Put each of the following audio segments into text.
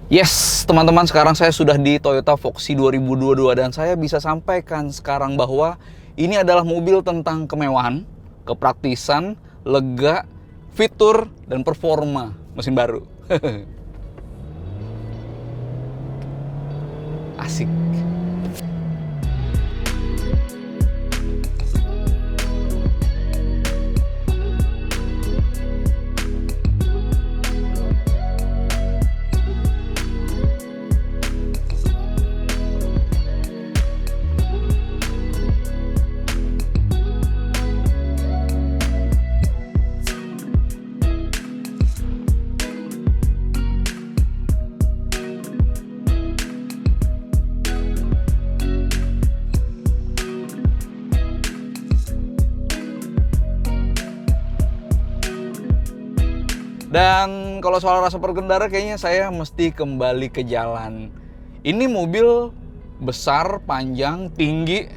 Yes, teman-teman, sekarang saya sudah di Toyota Foxy 2022 dan saya bisa sampaikan sekarang bahwa ini adalah mobil tentang kemewahan, kepraktisan, lega, fitur, dan performa mesin baru. Asik. Dan kalau soal rasa berkendara, kayaknya saya mesti kembali ke jalan. Ini mobil besar, panjang, tinggi,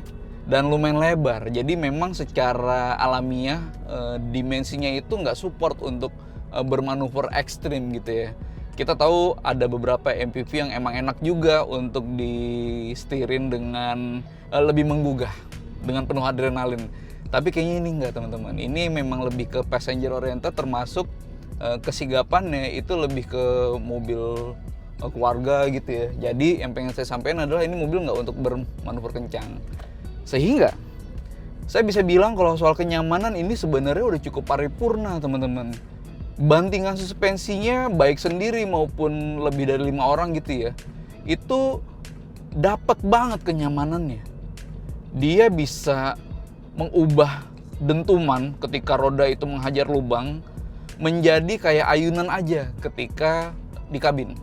dan lumayan lebar. Jadi memang secara alamiah dimensinya itu nggak support untuk bermanuver ekstrim gitu ya. Kita tahu ada beberapa MPV yang emang enak juga untuk disetirin dengan lebih menggugah, dengan penuh adrenalin. Tapi kayaknya ini enggak, teman-teman. Ini memang lebih ke passenger oriented, termasuk kesigapannya itu lebih ke mobil keluarga gitu ya. Jadi yang pengen saya sampaikan adalah ini mobil nggak untuk bermanuver kencang. Sehingga saya bisa bilang kalau soal kenyamanan ini sebenarnya udah cukup paripurna, teman-teman. Bantingan suspensinya baik sendiri maupun lebih dari 5 orang gitu ya, itu dapat banget kenyamanannya. Dia bisa mengubah dentuman ketika roda itu menghajar lubang menjadi kayak ayunan aja ketika di kabin.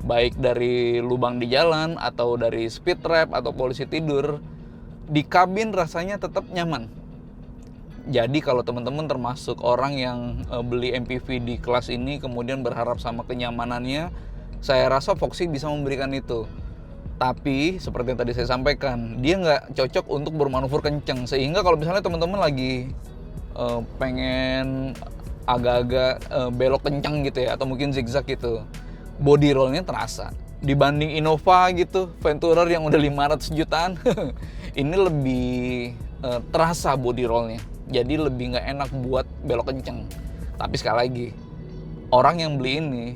Baik dari lubang di jalan atau dari speed trap atau polisi tidur, di kabin rasanya tetap nyaman. Jadi kalau teman-teman termasuk orang yang beli MPV di kelas ini kemudian berharap sama kenyamanannya, saya rasa Foxy bisa memberikan itu. Tapi seperti yang tadi saya sampaikan, dia nggak cocok untuk bermanuver kenceng. Sehingga kalau misalnya teman-teman lagi pengen agak-agak belok kencang gitu ya, atau mungkin zigzag gitu, body rollnya terasa dibanding Innova gitu, Venturer yang udah 500 jutaan. Ini lebih terasa body rollnya, jadi lebih nggak enak buat belok kencang. Tapi sekali lagi, orang yang beli ini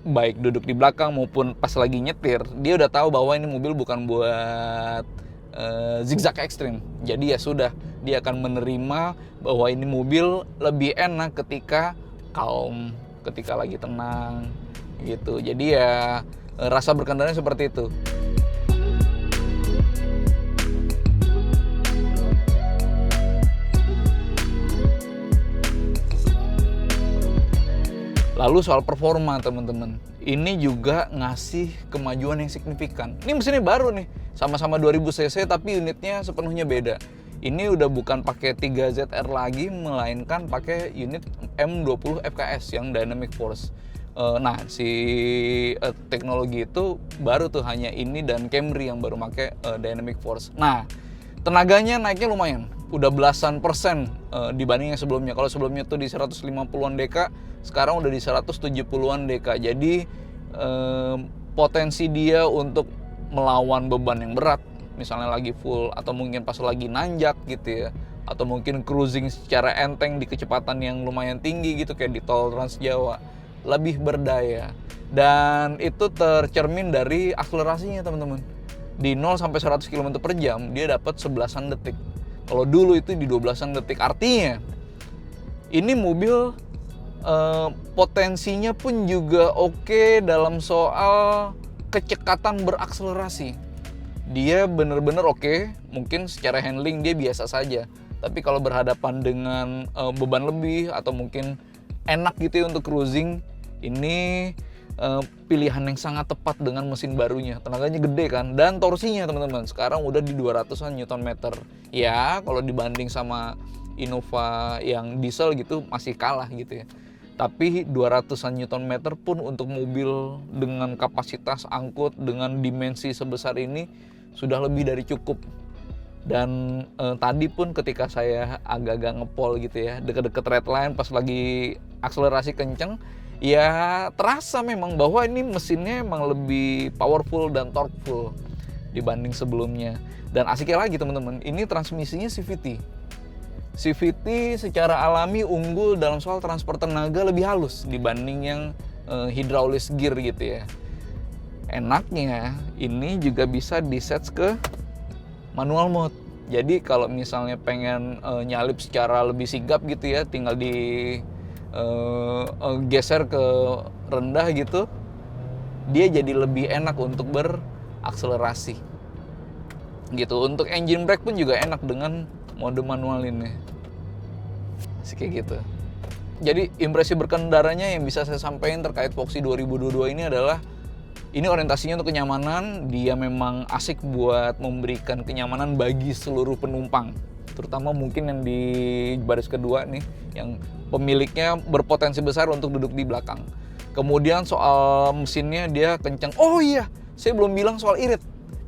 baik duduk di belakang maupun pas lagi nyetir, dia udah tahu bahwa ini mobil bukan buat zigzag ekstrim. Jadi ya sudah, dia akan menerima bahwa ini mobil lebih enak ketika calm, ketika lagi tenang gitu. Jadi ya rasa berkendaranya seperti itu. Lalu soal performa, teman-teman, ini juga ngasih kemajuan yang signifikan. Ini mesinnya baru nih, sama-sama 2000 cc tapi unitnya sepenuhnya beda. Ini udah bukan pakai 3ZR lagi, melainkan pakai unit M20 FKS yang Dynamic Force. Nah, si teknologi itu baru tuh, hanya ini dan Camry yang baru pakai Dynamic Force. Nah, tenaganya naiknya lumayan, udah belasan persen dibanding yang sebelumnya. Kalau sebelumnya tuh di 150-an dk, sekarang udah di 170-an dk. Jadi potensi dia untuk melawan beban yang berat, misalnya lagi full atau mungkin pas lagi nanjak gitu ya, atau mungkin cruising secara enteng di kecepatan yang lumayan tinggi gitu kayak di tol Trans Jawa, lebih berdaya. Dan itu tercermin dari akselerasinya, teman-teman. Di 0 sampai 100 km per jam dia dapat 11-an detik. Kalau dulu itu di 12-an detik. Artinya ini mobil potensinya pun juga oke dalam soal kecekatan berakselerasi. Dia bener-bener oke. Mungkin secara handling dia biasa saja, tapi kalau berhadapan dengan beban lebih atau mungkin enak gitu ya untuk cruising, ini pilihan yang sangat tepat dengan mesin barunya. Tenaganya gede kan, dan torsinya teman-teman sekarang udah di 200-an Nm. Ya kalau dibanding sama Innova yang diesel gitu masih kalah gitu ya, tapi 200-an Nm pun untuk mobil dengan kapasitas angkut dengan dimensi sebesar ini sudah lebih dari cukup. Dan tadi pun ketika saya agak-agak ngepol gitu ya, deket-deket red line pas lagi akselerasi kenceng, ya terasa memang bahwa ini mesinnya emang lebih powerful dan torqueful dibanding sebelumnya. Dan asiknya lagi teman-teman, ini transmisinya CVT. CVT secara alami unggul dalam soal transfer tenaga, lebih halus dibanding yang hydraulic gear gitu ya. Enaknya ini juga bisa diset ke manual mode. Jadi kalau misalnya pengen nyalip secara lebih sigap gitu ya, tinggal di geser ke rendah gitu, dia jadi lebih enak untuk berakselerasi gitu. Untuk engine brake pun juga enak dengan mode manual ini. Masih kayak gitu. Jadi impresi berkendaranya yang bisa saya sampaikan terkait Voxy 2022 ini adalah ini orientasinya untuk kenyamanan. Dia memang asik buat memberikan kenyamanan bagi seluruh penumpang, terutama mungkin yang di baris kedua nih, yang pemiliknya berpotensi besar untuk duduk di belakang. Kemudian soal mesinnya dia kencang. Oh iya, saya belum bilang soal irit.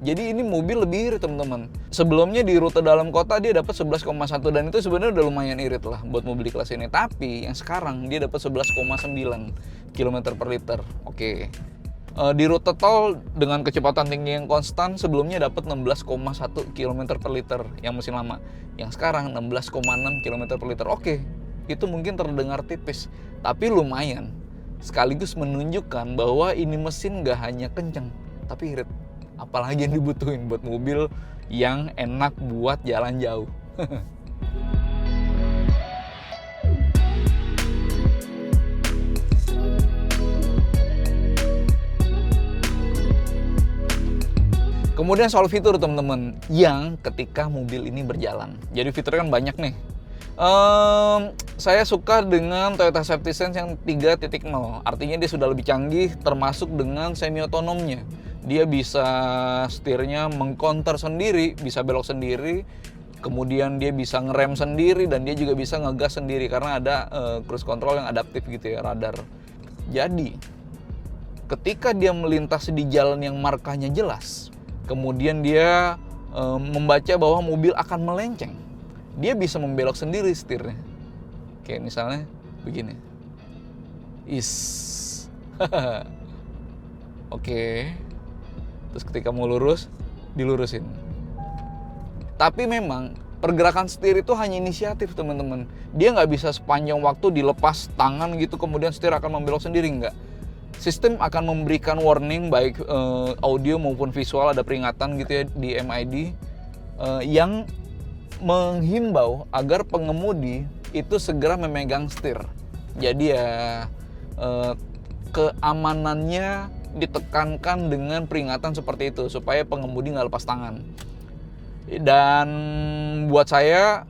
Jadi ini mobil lebih irit teman-teman. Sebelumnya di rute dalam kota dia dapat 11,1 dan itu sebenarnya udah lumayan irit lah buat mobil kelas ini. Tapi yang sekarang dia dapat 11,9 km per liter. Oke. Di rute tol dengan kecepatan tinggi yang konstan sebelumnya dapat 16,1 km per liter yang mesin lama. Yang sekarang 16,6 km per liter. Oke, itu mungkin terdengar tipis, tapi lumayan. Sekaligus menunjukkan bahwa ini mesin gak hanya kenceng, tapi irit. Apalagi yang dibutuhin buat mobil yang enak buat jalan jauh. Kemudian soal fitur teman-teman, yang ketika mobil ini berjalan. Jadi fiturnya kan banyak nih. Saya suka dengan Toyota Safety Sense yang 3.0. Artinya dia sudah lebih canggih, termasuk dengan semi otonomnya. Dia bisa setirnya mengcounter sendiri, bisa belok sendiri, kemudian dia bisa ngerem sendiri, dan dia juga bisa ngegas sendiri karena ada cruise control yang adaptif gitu ya, radar. Jadi ketika dia melintas di jalan yang markanya jelas, kemudian dia membaca bahwa mobil akan melenceng, dia bisa membelok sendiri setirnya. Kayak misalnya begini. Oke. Terus ketika mau lurus, dilurusin. Tapi memang pergerakan setir itu hanya inisiatif teman-teman. Dia nggak bisa sepanjang waktu dilepas tangan gitu kemudian setir akan membelok sendiri, nggak. Sistem akan memberikan warning baik audio maupun visual, ada peringatan gitu ya di MID yang menghimbau agar pengemudi itu segera memegang setir. Jadi ya keamanannya ditekankan dengan peringatan seperti itu supaya pengemudi nggak lepas tangan. Dan buat saya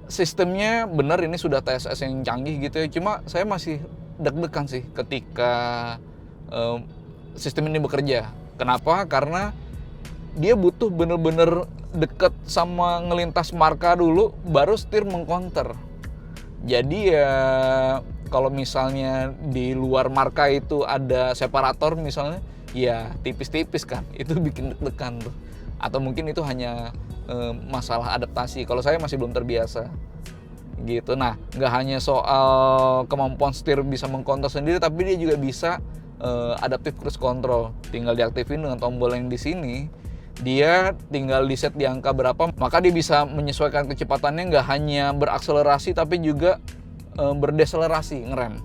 sistemnya benar ini sudah TSS yang canggih gitu ya. Cuma saya masih deg-degan sih ketika sistem ini bekerja. Kenapa? Karena dia butuh bener-bener deket sama ngelintas marka dulu baru setir mengcounter. Jadi ya kalau misalnya di luar marka itu ada separator misalnya, ya tipis-tipis kan, itu bikin deg-degan tuh. Atau mungkin itu hanya masalah adaptasi. Kalau saya masih belum terbiasa gitu. Nah, nggak hanya soal kemampuan setir bisa mengcounter sendiri, tapi dia juga bisa adaptive cruise control. Tinggal diaktifin dengan tombol yang di sini. Dia tinggal di set di angka berapa, maka dia bisa menyesuaikan kecepatannya, nggak hanya berakselerasi tapi juga berdeselerasi, ngerem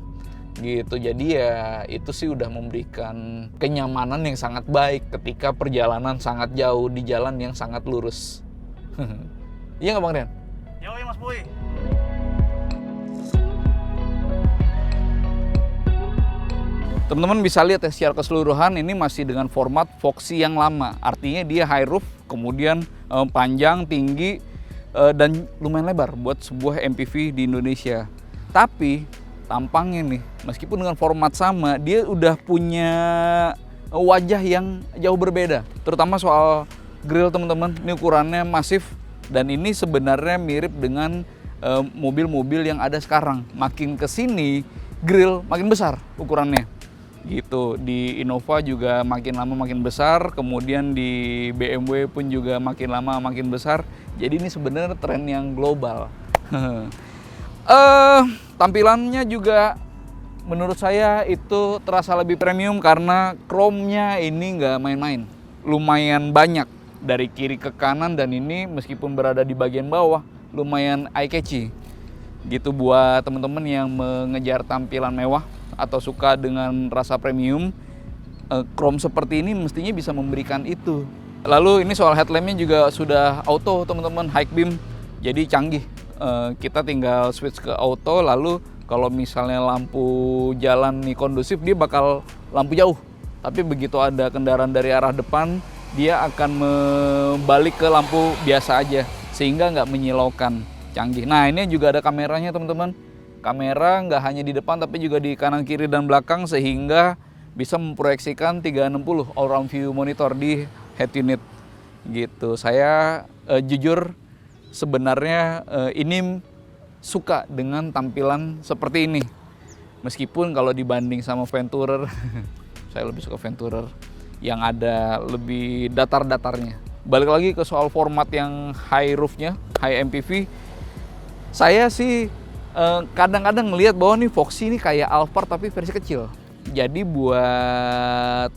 gitu. Jadi ya itu sih udah memberikan kenyamanan yang sangat baik ketika perjalanan sangat jauh di jalan yang sangat lurus. Iya nggak Bang Rian? Yoi Mas Boy. Teman-teman bisa lihat ya secara keseluruhan ini masih dengan format Voxy yang lama. Artinya dia high roof, kemudian panjang, tinggi, dan lumayan lebar buat sebuah MPV di Indonesia. Tapi tampangnya nih, meskipun dengan format sama, dia udah punya wajah yang jauh berbeda. Terutama soal grill teman-teman, ini ukurannya masif. Dan ini sebenarnya mirip dengan mobil-mobil yang ada sekarang. Makin kesini, grill makin besar ukurannya. Gitu. Di Innova juga makin lama makin besar, kemudian di BMW pun juga makin lama makin besar. Jadi ini sebenarnya tren yang global. Tampilannya juga menurut saya itu terasa lebih premium karena chrome-nya ini nggak main-main. Lumayan banyak dari kiri ke kanan, dan ini meskipun berada di bagian bawah lumayan eye-catchy. Gitu buat teman-teman yang mengejar tampilan mewah atau suka dengan rasa premium, chrome seperti ini mestinya bisa memberikan itu. Lalu ini soal headlampnya juga sudah auto teman-teman, high beam, jadi canggih. Kita tinggal switch ke auto, lalu kalau misalnya lampu jalan nih kondusif, dia bakal lampu jauh. Tapi begitu ada kendaraan dari arah depan, dia akan membalik ke lampu biasa aja, sehingga nggak menyilaukan. Canggih. Nah, ini juga ada kameranya teman-teman. Kamera nggak hanya di depan tapi juga di kanan, kiri, dan belakang, sehingga bisa memproyeksikan 360 all round view monitor di head unit gitu. Saya jujur sebenarnya ini suka dengan tampilan seperti ini. Meskipun kalau dibanding sama Venturer, saya lebih suka Venturer yang ada lebih datar-datarnya. Balik lagi ke soal format yang high roofnya, high MPV. Saya sih kadang-kadang ngelihat bahwa nih Foxy ini kayak Alphard tapi versi kecil. Jadi buat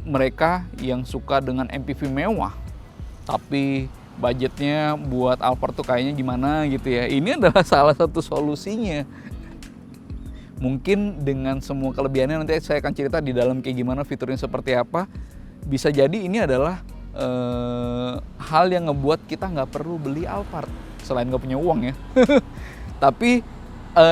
mereka yang suka dengan MPV mewah tapi budgetnya buat Alphard tuh kayaknya gimana gitu ya, ini adalah salah satu solusinya. Mungkin dengan semua kelebihannya nanti saya akan cerita di dalam kayak gimana, fiturnya seperti apa. Bisa jadi ini adalah hal yang ngebuat kita nggak perlu beli Alphard selain nggak punya uang ya. Tapi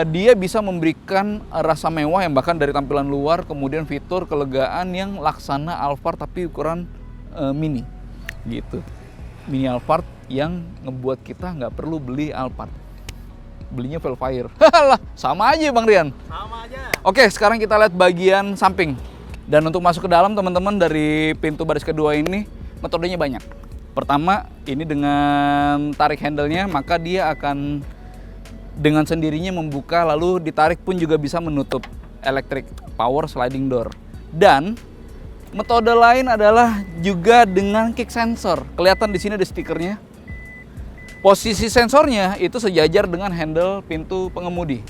dia bisa memberikan rasa mewah yang bahkan dari tampilan luar, kemudian fitur kelegaan yang laksana Alphard tapi ukuran mini gitu. Mini Alphard yang ngebuat kita nggak perlu beli Alphard, belinya Velfire. Lah, sama aja Bang Rian. Sama aja. Oke, sekarang kita lihat bagian samping. Dan untuk masuk ke dalam teman-teman, dari pintu baris kedua ini metodenya banyak. Pertama, ini dengan tarik handle-nya, maka dia akan dengan sendirinya membuka, lalu ditarik pun juga bisa menutup. Electric power sliding door. Dan metode lain adalah juga dengan kick sensor. Kelihatan di sini ada stikernya. Posisi sensornya itu sejajar dengan handle pintu pengemudi.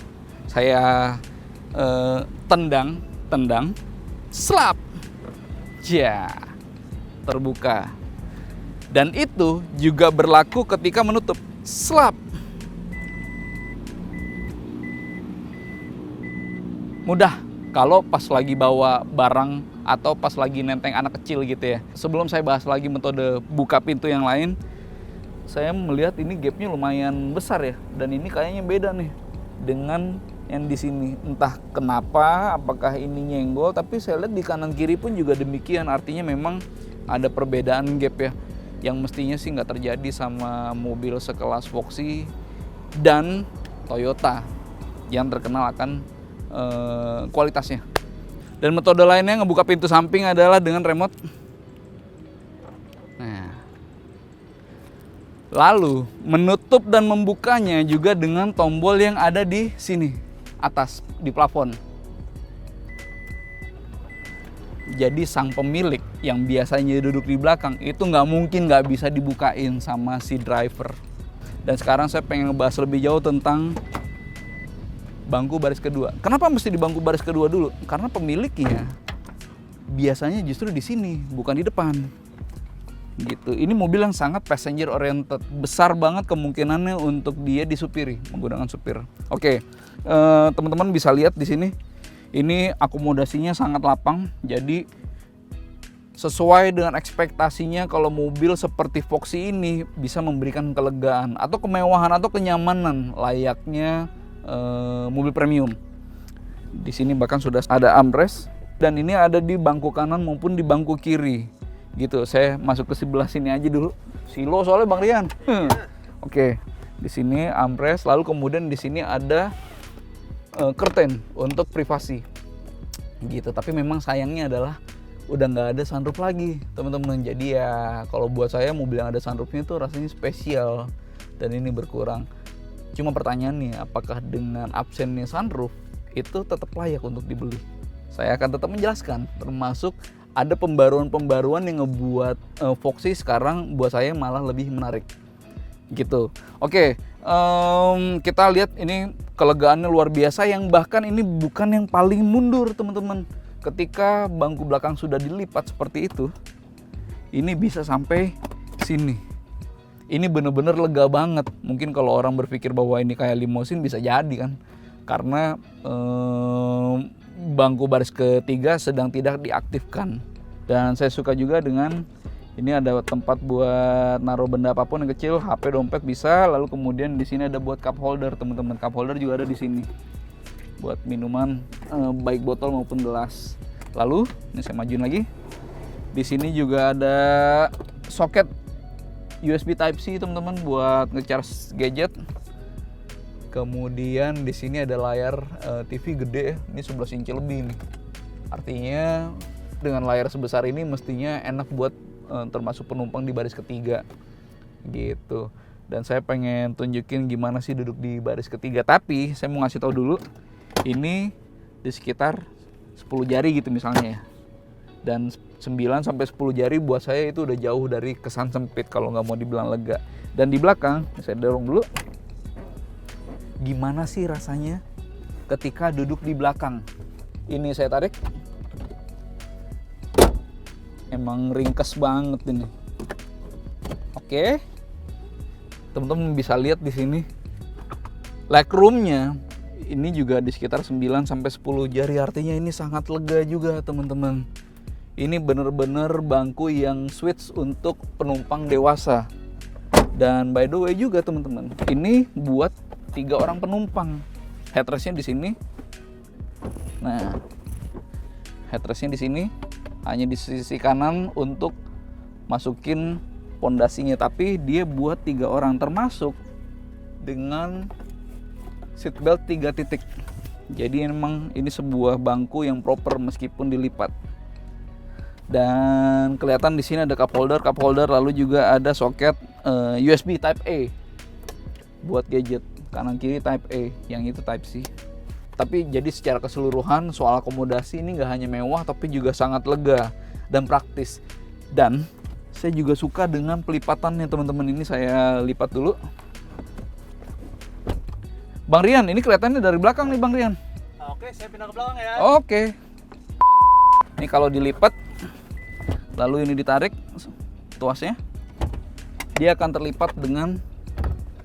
Saya tendang, slap, ya, terbuka. Dan itu juga berlaku ketika menutup, slap. Mudah kalau pas lagi bawa barang atau pas lagi nenteng anak kecil gitu ya. Sebelum saya bahas lagi metode buka pintu yang lain, saya melihat ini gapnya lumayan besar ya. Dan ini kayaknya beda nih dengan yang di sini. Entah kenapa, apakah ini nyenggol, tapi saya lihat di kanan kiri pun juga demikian. Artinya memang ada perbedaan gap ya, yang mestinya sih nggak terjadi sama mobil sekelas Foxy dan Toyota yang terkenal akan kualitasnya. Dan metode lainnya ngebuka pintu samping adalah dengan remote. Nah, lalu menutup dan membukanya juga dengan tombol yang ada di sini atas di plafon. Jadi sang pemilik yang biasanya duduk di belakang itu nggak mungkin nggak bisa dibukain sama si driver. Dan sekarang saya pengen ngebahas lebih jauh tentang bangku baris kedua. Kenapa mesti di bangku baris kedua dulu? Karena pemiliknya biasanya justru di sini, bukan di depan. Gitu. Ini mobil yang sangat passenger oriented. Besar banget kemungkinannya untuk dia disupiri menggunakan supir. Oke, teman-teman bisa lihat di sini. Ini akomodasinya sangat lapang. Jadi sesuai dengan ekspektasinya kalau mobil seperti Foxy ini bisa memberikan kelegaan atau kemewahan atau kenyamanan layaknya mobil premium. Di sini bahkan sudah ada armrest dan ini ada di bangku kanan maupun di bangku kiri. Gitu. Saya masuk ke sebelah sini aja dulu. Silo soalnya Bang Rian. Oke. Di sini armrest, lalu kemudian di sini ada curtain untuk privasi. Gitu. Tapi memang sayangnya adalah udah nggak ada sunroof lagi, teman-teman. Jadi ya kalau buat saya mobil yang ada sunroofnya itu rasanya spesial dan ini berkurang. Cuma pertanyaannya, apakah dengan absennya sunroof itu tetap layak untuk dibeli? Saya akan tetap menjelaskan, termasuk ada pembaruan-pembaruan yang ngebuat Foxy sekarang buat saya malah lebih menarik. gitu. Oke, kita lihat ini kelegaannya luar biasa, yang bahkan ini bukan yang paling mundur teman-teman. Ketika bangku belakang sudah dilipat seperti itu, ini bisa sampai sini. Ini bener-bener lega banget. Mungkin kalau orang berpikir bahwa ini kayak limosin bisa jadi kan, karena bangku baris ketiga sedang tidak diaktifkan. Dan saya suka juga dengan ini ada tempat buat naruh benda apapun yang kecil, HP, dompet bisa. Lalu kemudian di sini ada buat cup holder teman-teman. Cup holder juga ada di sini buat minuman, baik botol maupun gelas. Lalu ini saya majuin lagi. Di sini juga ada soket USB Type C teman-teman buat ngecharge gadget. Kemudian di sini ada layar TV gede, ini 11 inci lebih nih. Artinya dengan layar sebesar ini mestinya enak buat termasuk penumpang di baris ketiga gitu. Dan saya pengen tunjukin gimana sih duduk di baris ketiga, tapi saya mau ngasih tahu dulu ini di sekitar 10 jari gitu misalnya ya. Dan 9 sampai 10 jari buat saya itu udah jauh dari kesan sempit kalau nggak mau dibilang lega. Dan di belakang, saya dorong dulu. Gimana sih rasanya ketika duduk di belakang? Ini saya tarik. Emang ringkes banget ini. Oke. Teman-teman bisa lihat di sini. Legroomnya ini juga di sekitar 9 sampai 10 jari, artinya ini sangat lega juga teman-teman. Ini bener-bener bangku yang switch untuk penumpang dewasa. Dan by the way juga teman-teman, ini buat 3 orang penumpang. Headrestnya di sini. Nah, headrestnya di sini, hanya di sisi kanan untuk masukin pondasinya, tapi dia buat 3 orang, termasuk dengan seatbelt 3 titik. Jadi memang ini sebuah bangku yang proper meskipun dilipat. Dan kelihatan di sini ada cup holder, lalu juga ada soket USB Type A buat gadget, kanan kiri Type A, yang itu Type C. Tapi jadi secara keseluruhan soal akomodasi ini nggak hanya mewah tapi juga sangat lega dan praktis. Dan saya juga suka dengan pelipatannya teman-teman. Ini saya lipat dulu. Bang Rian, ini kelihatannya dari belakang nih Bang Rian. Oke, saya pindah ke belakang ya. Oke. Ini kalau dilipat, lalu ini ditarik tuasnya, dia akan terlipat dengan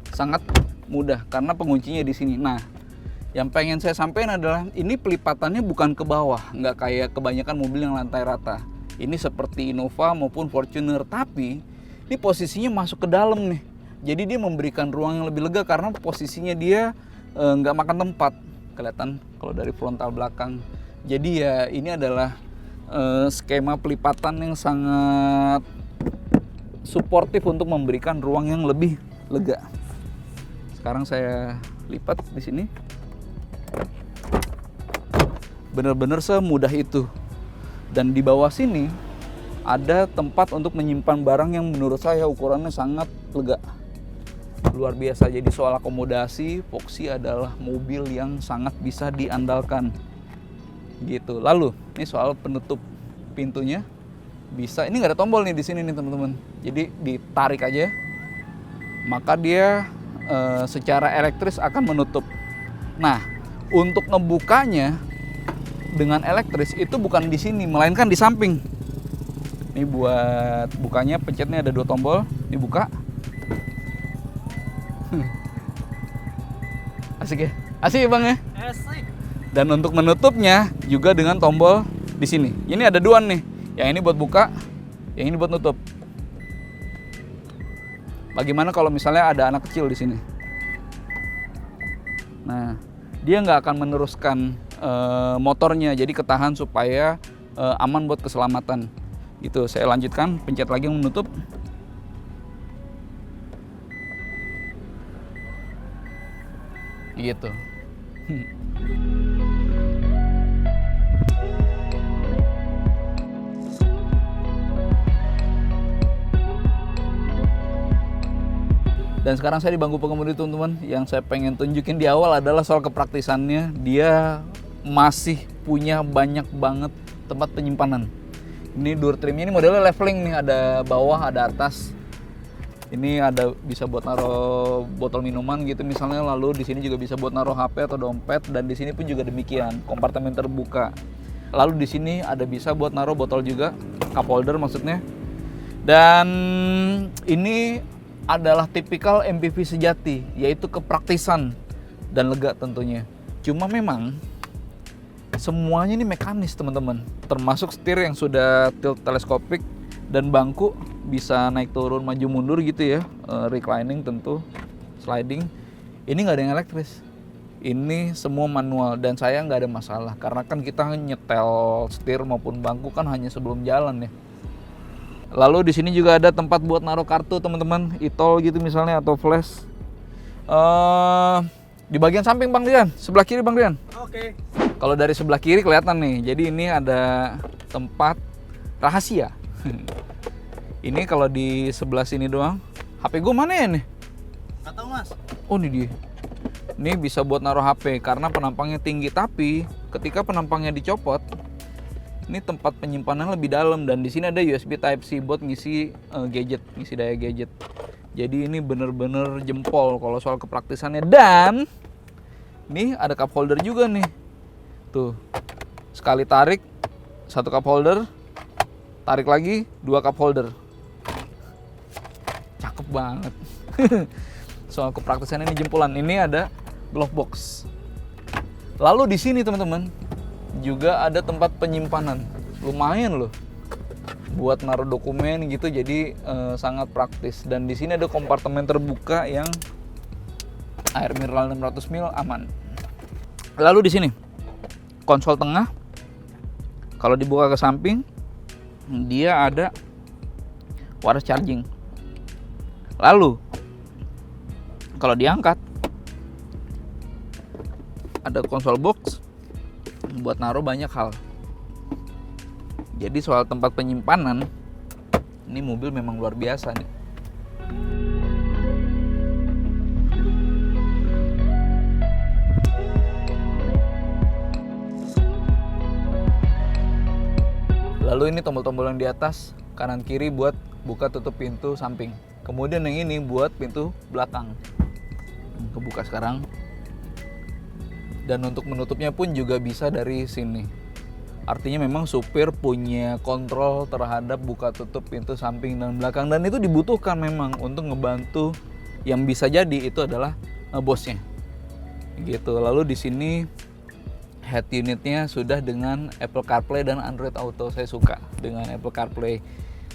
sangat mudah karena penguncinya di sini. Nah, yang pengen saya sampaikan adalah ini pelipatannya bukan ke bawah, nggak kayak kebanyakan mobil yang lantai rata. Ini seperti Innova maupun Fortuner, tapi ini posisinya masuk ke dalam nih. Jadi dia memberikan ruang yang lebih lega karena posisinya dia nggak makan tempat. Kelihatan kalau dari frontal belakang. Jadi ya ini adalah skema pelipatan yang sangat suportif untuk memberikan ruang yang lebih lega. Sekarang saya lipat di sini. Benar-benar semudah itu. Dan di bawah sini ada tempat untuk menyimpan barang yang menurut saya ukurannya sangat lega. Luar biasa. Jadi soal akomodasi, Voxy adalah mobil yang sangat bisa diandalkan. Gitu. Lalu ini soal penutup pintunya bisa. Ini nggak ada tombol nih di sini nih teman-teman. Jadi ditarik aja, maka dia secara elektris akan menutup. Nah, untuk ngebukanya dengan elektris itu bukan di sini, melainkan di samping. Ini buat bukanya, pencetnya ada 2 tombol. Ini buka. Asik ya? Asik ya Bang ya? Asik. Dan untuk menutupnya juga dengan tombol di sini. Ini ada 2 nih. Yang ini buat buka, yang ini buat nutup. Bagaimana kalau misalnya ada anak kecil di sini? Nah, dia nggak akan meneruskan motornya, jadi ketahan supaya aman buat keselamatan. Gitu. Saya lanjutkan, pencet lagi menutup. Gitu. Dan sekarang saya di bangku pengemudi teman-teman. Yang saya pengen tunjukin di awal adalah soal kepraktisannya. Dia masih punya banyak banget tempat penyimpanan. Ini door trimnya, ini modelnya leveling nih, ada bawah, ada atas. Ini ada bisa buat naruh botol minuman gitu misalnya, lalu di sini juga bisa buat naruh HP atau dompet, dan di sini pun juga demikian, kompartemen terbuka. Lalu di sini ada bisa buat naruh botol juga, cup holder maksudnya. Dan ini adalah tipikal MPV sejati, yaitu kepraktisan dan lega tentunya. Cuma memang semuanya ini mekanis teman-teman, termasuk setir yang sudah tilt teleskopik dan bangku bisa naik turun maju mundur gitu ya, reclining tentu, sliding. Ini nggak ada yang elektris, ini semua manual, dan saya nggak ada masalah karena kan kita nyetel setir maupun bangku kan hanya sebelum jalan ya. Lalu di sini juga ada tempat buat naruh kartu teman-teman, e-tol gitu misalnya atau flash. Di bagian samping Bang Rian, sebelah kiri Bang Rian. Oke. Kalau dari sebelah kiri kelihatan nih, jadi ini ada tempat rahasia. Ini kalau di sebelah sini doang. HP gue mana ya nih? Nggak tahu Mas. Oh ini dia. Ini bisa buat naruh HP karena penampangnya tinggi, tapi ketika penampangnya dicopot, ini tempat penyimpanan lebih dalam, dan di sini ada USB Type C buat ngisi gadget, ngisi daya gadget. Jadi ini bener-bener jempol kalau soal kepraktisannya. Dan nih ada cup holder juga nih. Tuh. Sekali tarik satu cup holder, tarik lagi 2 cup holder. Cakep banget. Soal kepraktisannya ini jempolan. Ini ada glove box. Lalu di sini teman-teman juga ada tempat penyimpanan. Lumayan loh buat naruh dokumen gitu, jadi sangat praktis. Dan di sini ada kompartemen terbuka yang air mineral 600 ml aman. Lalu di sini konsol tengah, kalau dibuka ke samping dia ada wireless charging. Lalu kalau diangkat ada konsol box buat naruh banyak hal. Jadi soal tempat penyimpanan ini mobil memang luar biasa nih. Lalu ini tombol-tombol yang di atas kanan kiri buat buka tutup pintu samping. Kemudian yang ini buat pintu belakang. Kebuka sekarang. Dan untuk menutupnya pun juga bisa dari sini. Artinya memang supir punya kontrol terhadap buka tutup pintu samping dan belakang, dan itu dibutuhkan memang untuk ngebantu yang bisa jadi itu adalah bosnya. Gitu. Lalu di sini head unitnya sudah dengan Apple CarPlay dan Android Auto. Saya suka dengan Apple CarPlay.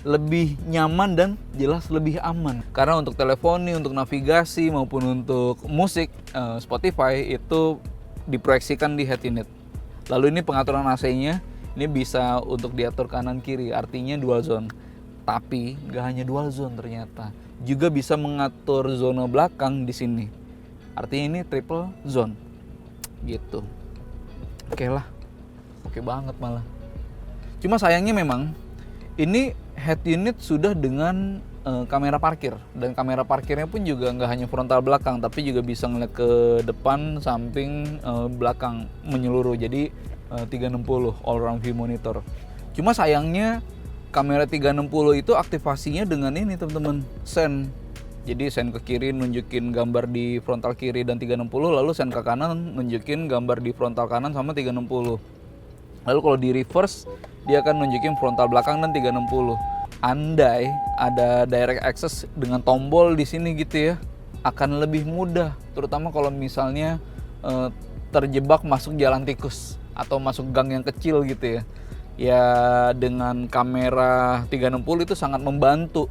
Lebih nyaman dan jelas lebih aman. Karena untuk teleponi, untuk navigasi maupun untuk musik, Spotify itu diproyeksikan di head unit. Lalu ini pengaturan AC-nya, ini bisa untuk diatur kanan kiri, artinya dual zone. Tapi nggak hanya dual zone ternyata, juga bisa mengatur zona belakang di sini. Artinya ini triple zone, gitu. Oke lah, oke banget malah. Cuma sayangnya memang ini head unit sudah dengan kamera parkir, dan kamera parkirnya pun juga nggak hanya frontal belakang, tapi juga bisa ngeliat ke depan, samping, belakang menyeluruh. Jadi 360 all round view monitor. Cuma sayangnya kamera 360 itu aktivasinya dengan ini teman-teman, sen. Jadi sen ke kiri nunjukin gambar di frontal kiri dan 360, lalu sen ke kanan nunjukin gambar di frontal kanan sama 360. Lalu kalau di reverse dia akan nunjukin frontal belakang dan 360. Andai ada direct access dengan tombol di sini gitu ya, akan lebih mudah, terutama kalau misalnya terjebak masuk jalan tikus atau masuk gang yang kecil gitu ya. Ya dengan kamera 360 itu sangat membantu,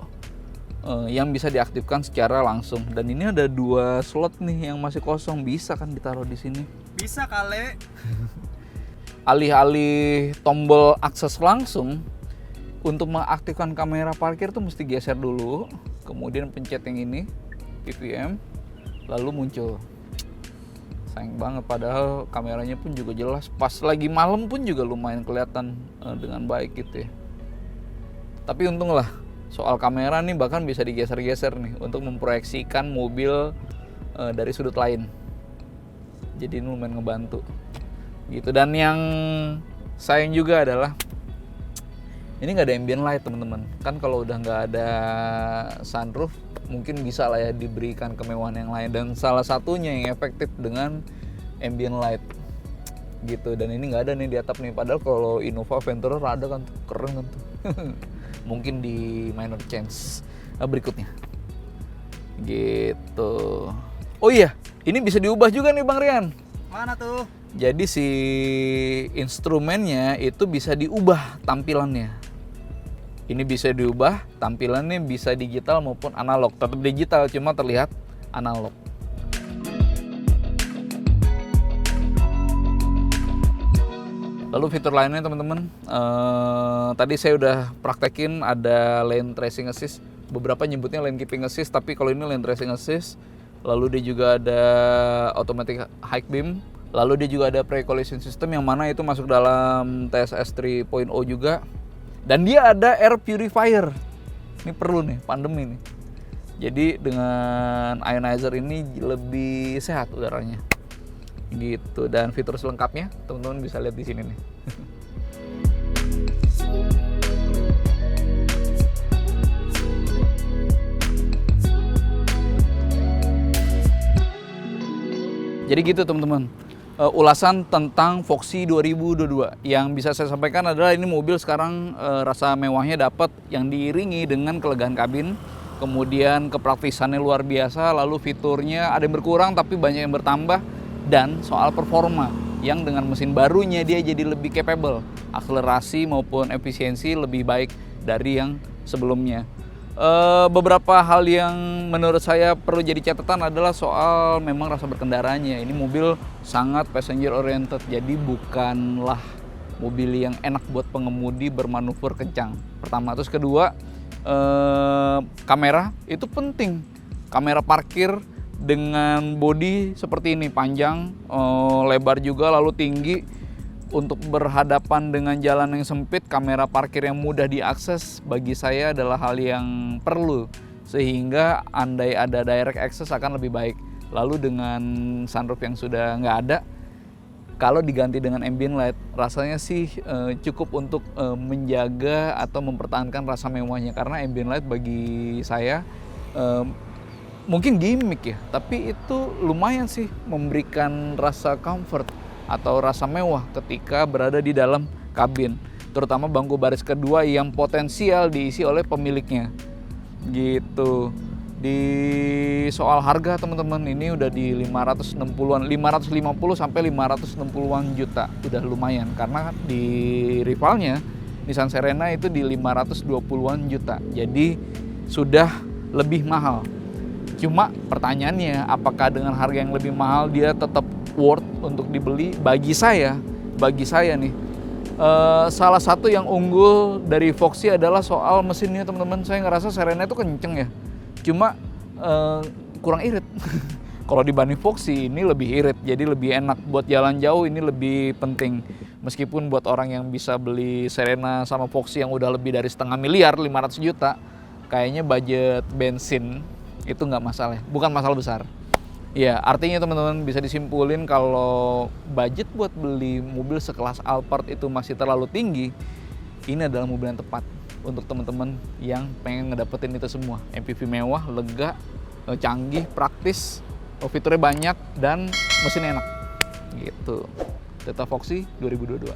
yang bisa diaktifkan secara langsung. Dan ini ada 2 slot nih yang masih kosong, bisa kan ditaruh di sini. Bisa kali. Alih-alih tombol akses langsung, untuk mengaktifkan kamera parkir tuh mesti geser dulu, kemudian pencet yang ini, PPM, lalu muncul. Sayang banget, padahal kameranya pun juga jelas. Pas lagi malam pun juga lumayan kelihatan dengan baik gitu ya. Tapi untung lah, soal kamera nih bahkan bisa digeser-geser nih untuk memproyeksikan mobil dari sudut lain. Jadi ini lumayan ngebantu. Gitu. Dan yang sayang juga adalah Ini nggak ada ambient light teman-teman. Kan kalau udah nggak ada sunroof, mungkin bisa lah ya diberikan kemewahan yang lain. Dan salah satunya yang efektif dengan ambient light gitu. Dan ini nggak ada nih di atap nih. Padahal kalau Innova Venturer ada kan tuh, keren kan tuh. Mungkin di minor change berikutnya. Gitu. Oh iya, ini bisa diubah juga nih Bang Rian. Mana tuh? Jadi si instrumennya itu bisa diubah tampilannya. Ini bisa diubah tampilannya, bisa digital maupun analog. Tetap digital, cuma terlihat analog. Lalu fitur lainnya teman-teman, tadi saya udah praktekin ada lane tracing assist. Beberapa nyebutnya lane keeping assist, tapi kalau ini lane tracing assist. Lalu dia juga ada automatic high beam. Lalu dia juga ada pre-collision system yang mana itu masuk dalam TSS 3.0 juga. Dan dia ada air purifier. Ini perlu nih, pandemi nih. Jadi dengan ionizer ini lebih sehat udaranya. Gitu, dan fitur selengkapnya teman-teman bisa lihat di sini nih. Jadi gitu teman-teman, ulasan tentang Voxy 2022. Yang bisa saya sampaikan adalah ini mobil sekarang rasa mewahnya dapat yang diiringi dengan kelegaan kabin, kemudian kepraktisannya luar biasa, lalu fiturnya ada yang berkurang tapi banyak yang bertambah, dan soal performa yang dengan mesin barunya dia jadi lebih capable, akselerasi maupun efisiensi lebih baik dari yang sebelumnya. Beberapa hal yang menurut saya perlu jadi catatan adalah soal memang rasa berkendaranya. Ini mobil sangat passenger oriented, jadi bukanlah mobil yang enak buat pengemudi bermanuver kencang. Pertama, terus kedua, kamera itu penting. Kamera parkir dengan bodi seperti ini, panjang, lebar juga, lalu tinggi. Untuk berhadapan dengan jalan yang sempit, kamera parkir yang mudah diakses bagi saya adalah hal yang perlu, sehingga andai ada direct access akan lebih baik. Lalu dengan sunroof yang sudah nggak ada, kalau diganti dengan ambient light, rasanya sih cukup untuk menjaga atau mempertahankan rasa mewahnya. Karena ambient light bagi saya mungkin gimmick ya, tapi itu lumayan sih memberikan rasa comfort atau rasa mewah ketika berada di dalam kabin, terutama bangku baris kedua yang potensial diisi oleh pemiliknya gitu. Di soal harga teman-teman, ini udah di 560-an, 550 sampai 560-an juta, udah lumayan. Karena di rivalnya Nissan Serena itu di 520-an juta, jadi sudah lebih mahal. Cuma pertanyaannya, apakah dengan harga yang lebih mahal dia tetap worth untuk dibeli? Bagi saya nih, salah satu yang unggul dari Voxy adalah soal mesinnya teman-teman. Saya ngerasa Serena itu kenceng ya, cuma kurang irit. Kalau dibanding Voxy ini lebih irit, jadi lebih enak buat jalan jauh. Ini lebih penting, meskipun buat orang yang bisa beli Serena sama Voxy yang udah lebih dari setengah miliar, 500 juta, kayaknya budget bensin itu nggak masalah, bukan masalah besar. Ya, artinya teman-teman bisa disimpulin kalau budget buat beli mobil sekelas Alphard itu masih terlalu tinggi. Ini adalah mobil yang tepat untuk teman-teman yang pengen ngedapetin itu semua. MPV mewah, lega, canggih, praktis, fiturnya banyak, dan mesinnya enak. Gitu. Toyota Voxy 2022.